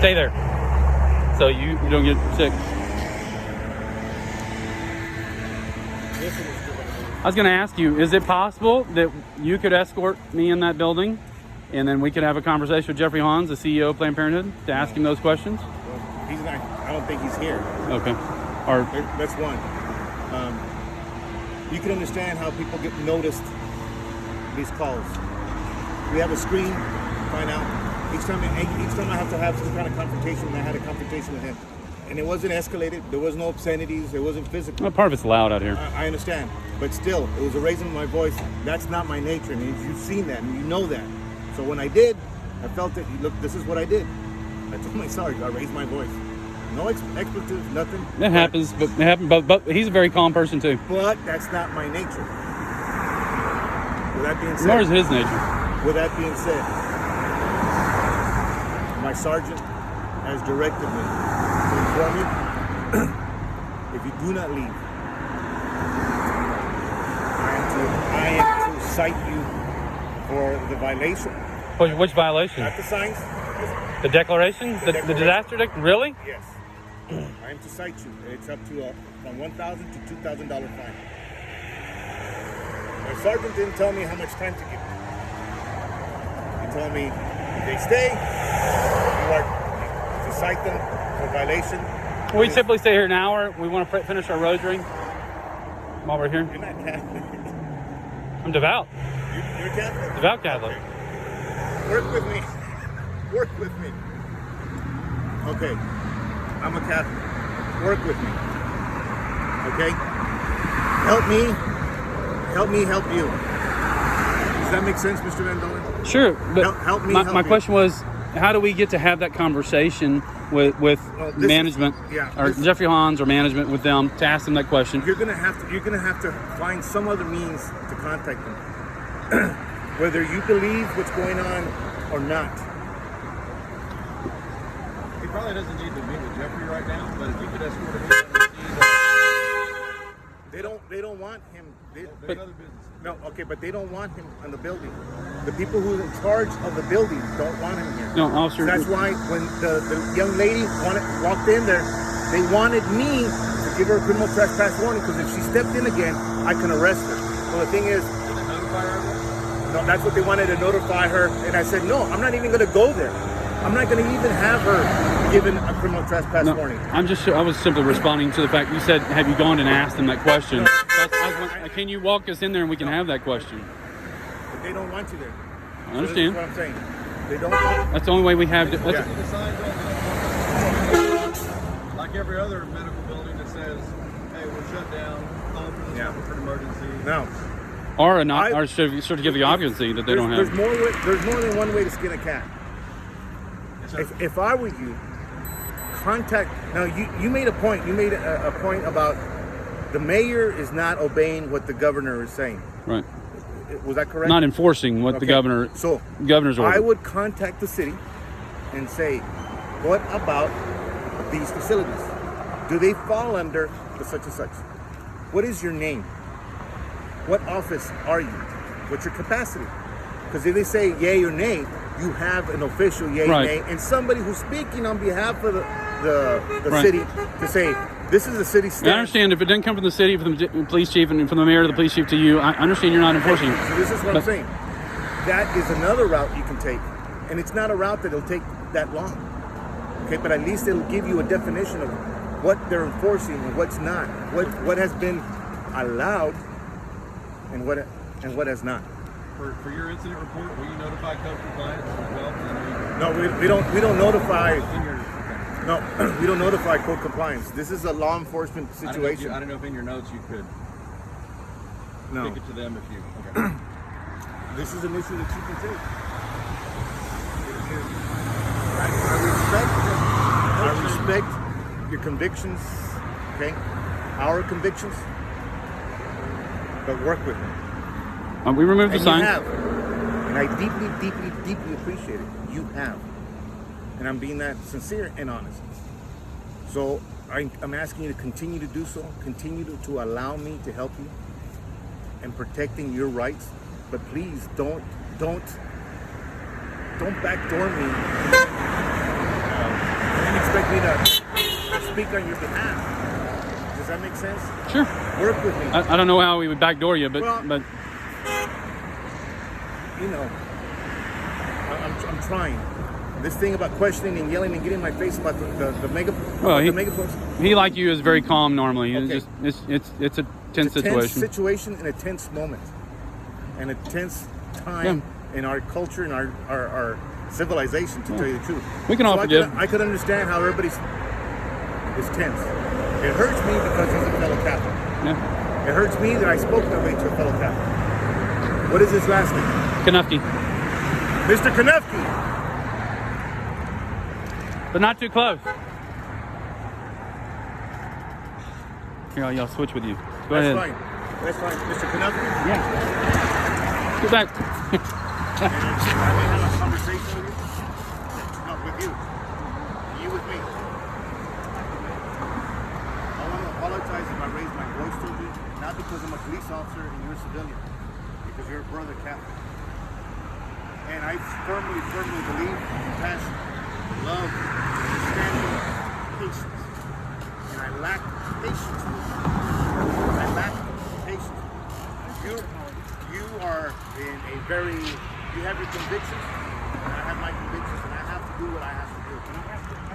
Stay there, so you don't get sick. I was going to ask you, is it possible that you could escort me in that building and then we could have a conversation with Jeffrey Hans, the CEO of Planned Parenthood, to ask him those questions? Well, he's not. I don't think he's here. Okay. Or that's one. You can understand how people get noticed these calls. We have a screen, find out. Each time I have to have some kind of confrontation, and I had a confrontation with him. And it wasn't escalated. There was no obscenities. It wasn't physical. well, part of it's loud out here. I understand. But still, it was a raising of my voice. That's not my nature. And you've seen that, and you know that. So when I did, I felt it. Look, this is what I did. I told my sergeant, I raised my voice. No expletives, nothing. It happens, but he's a very calm person too. But that's not my nature. With that being said, Nor is his nature. With that being said, my sergeant has directed me to inform you if you do not leave, I am to cite you for the violation. Which violation? Not the signs. The declaration? The disaster really? Yes. I am to cite you. It's up to from $1,000 to $2,000 fine. My sergeant didn't tell me how much time to give me. He told me if they stay, you are to cite them for violation. We simply stay here an hour. We want to finish our rosary while we're here. You're not Catholic. I'm devout. You're Catholic? Devout Catholic. Okay. Work with me. Work with me. Okay. I'm a Catholic. Work with me. Okay? Help me help you. Does that make sense, Mr. Mendoza? Sure, but help me. My question was, how do we get to have that conversation with management, Jeffrey Hans or management with them to ask them that question? You're gonna have to find some other means to contact them, whether you believe what's going on or not. He probably doesn't need to meet with Jeffrey right now, but if you could escort him in, they don't want him. But other business. No, okay, but they don't want him in the building. The people who are in charge of the building don't want him here. No, officer. That's why when the young lady walked in there, they wanted me to give her a criminal trespass warning because if she stepped in again, I can arrest her. Well, the thing is, Did they notify her? no, that's what they wanted to notify her, and I said, no, I'm not even going to go there. I'm not going to even have her given a criminal trespass warning. I was simply responding to the fact you said, have you gone and asked them that question? Can you walk us in there and we can have that question? But they don't want you there. I understand. So this is what I'm saying. They don't want That's the only way we have to. Yeah. The signs on like every other medical building that says, hey, we're shut down, call for this number for an emergency. No. Or certificate of occupancy that they don't have. There's more than one way to skin a cat. If I were you, contact. Now you made a point. You made a point about the mayor is not obeying what the governor is saying. Right. Was that correct? Not enforcing what the governor's order. I would contact the city and say, what about these facilities? Do they fall under the such and such? What is your name? What office are you? What's your capacity? Because if they say yay or nay, you have an official yay or nay, and somebody who's speaking on behalf of the city to say, this is the city stand. I understand if it didn't come from the city, from the police chief, and from the mayor to the police chief to you, I understand you're not enforcing it. So this is what I'm saying. That is another route you can take. And it's not a route that'll take that long. Okay, but at least it'll give you a definition of what they're enforcing and what's not. What has been allowed and what has not. For your incident report, will you notify code compliance as well? No, we don't notify. No, we don't notify code compliance. This is a law enforcement situation. I don't know if in your notes you could take it to them if you. Okay. This is an issue that you can take. I respect your convictions, okay? Our convictions, but work with me. We removed the sign. You have. And I deeply, deeply, deeply appreciate it. You have. And I'm being that sincere and honest. So I'm asking you to continue to do so. Continue to allow me to help you in protecting your rights. But please don't backdoor me shouldn't expect me to speak on your behalf. Does that make sense? Sure. Work with me. I don't know how we would backdoor you, but You know, I'm trying. This thing about questioning and yelling and getting in my face about the megaphones. he, like you, is very calm normally. Okay. It's a tense situation. And a tense moment. And a tense time in our culture and our civilization, to tell you the truth. We can all forgive. I could understand how everybody's is tense. It hurts me because he's a fellow Catholic. Yeah. It hurts me that I spoke that way to a fellow Catholic. What is his last name? Kanufki. Mr. Kanufki. But not too close. Here, I'll switch with you. Go ahead. That's fine. Mr. Kanufki? Yeah. Go back. I may have a conversation with you. Not with you. You with me. I want to apologize if I raised my voice to you, not because I'm a police officer and you're a civilian, because you're a brother Catholic. And I firmly believe in passion, love, understanding, patience. And I lack patience with you. I lack patience. You are in a very, you have your convictions, and I have my convictions, and I have to do what I have to do. And I have to do it.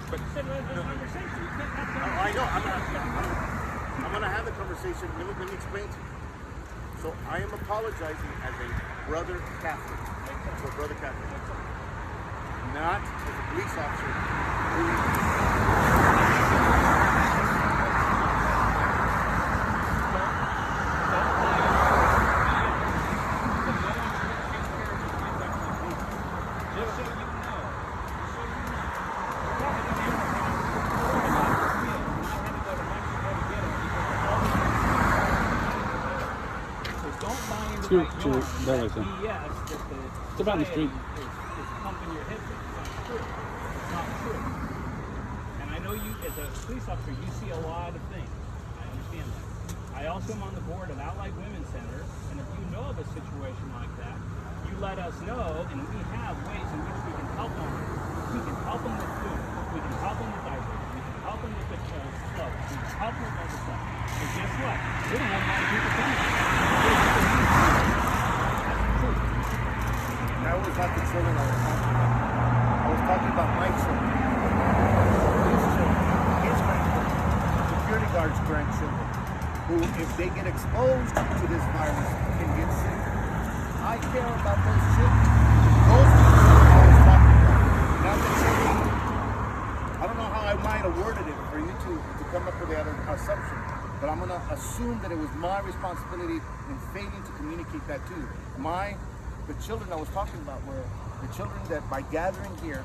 But you said we had this conversation. You can't have that. I know. I'm going to have the conversation. Let me explain to you. So I am apologizing as a brother Catholic. To a brother Catholic. Not as a police officer who It's about the street. It's pumping your head. It's not true. It's not true. And I know you, as a police officer, you see a lot of things. I understand that. I also am on the board of Allied Women's Center, and if you know of a situation like that, you let us know, and we have ways in which we can help them. We can help them with food. We can help them with diapers. We can help them with the clothes. We can help them with other stuff. And guess what? We don't have a lot of people coming. That was not the children I was talking about. I was talking about my children. His children. His grandchildren. Security guards' grandchildren. Who, if they get exposed to this virus, can get sick. I care about those children. Those are the children I was talking about. Not the children. I don't know how I might have worded it for you to come up with the other assumption. But I'm going to assume that it was my responsibility in failing to communicate that to you. The children I was talking about were the children that by gathering here,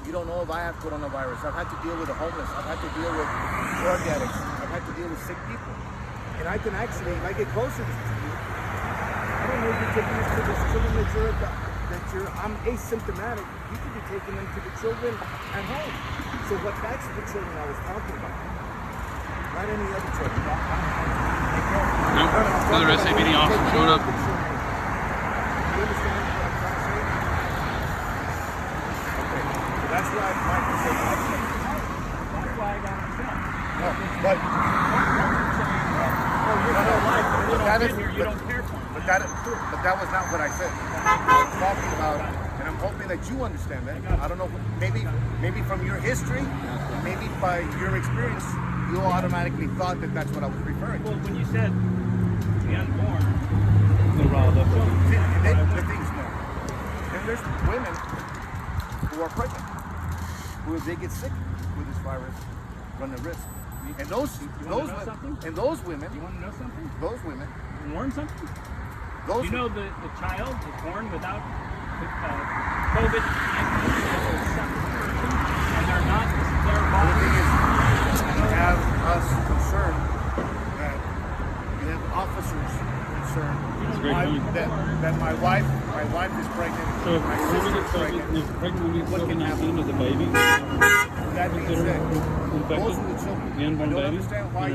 you don't know if I have coronavirus. I've had to deal with the homeless. I've had to deal with drug addicts. I've had to deal with sick people. And I can actually, if I get closer to you, I don't know if you're taking this to the children I'm asymptomatic. You could be taking them to the children at home. So that's the children I was talking about. Not any other children. Nope. Another SAPD officer showed up. You understand what I'm trying to say? Okay. So that's why my mistake. That's why I got upset. No, but you don't care for me. But that was not what I said. I was talking about, and I'm hoping that you understand that. I don't know, maybe from your history, maybe by your experience, you automatically thought that that's what I was referring to. Well, when you said the unborn, the thing's more. And there's women who are pregnant, who if they get sick with this virus, run the risk. And those women, you want to know something? Those women, You learn something? You know the child is born without COVID, and they're not their the thing body. is, you have us concerned that you have officers concerned that my wife is pregnant. So if my a woman sister gets pregnant with COVID-19 as a baby, that being said, infected, those are the children. the unborn I don't baby, understand why.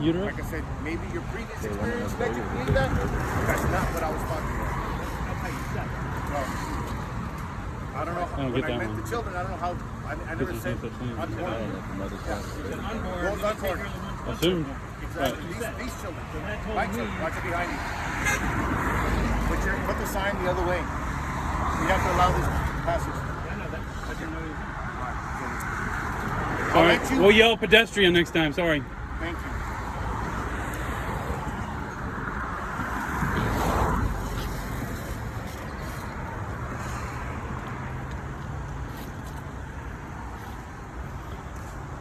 uterus. Like I said, maybe your previous experience led you to believe that. That's not what I was talking about. That's how you said it. No. I don't know. I don't When get I that met one. the children, I don't know how. I never This is said not the same. unborn. It's an unborn. Those you unborn. take care of the ones Assumed. Exactly. These children. So that told My me- children. Watch it behind you. Put the sign the other way. We have to allow this passage. I know that. I didn't know you. I'll All let right. you. We'll yell pedestrian next time. Sorry. Thank you.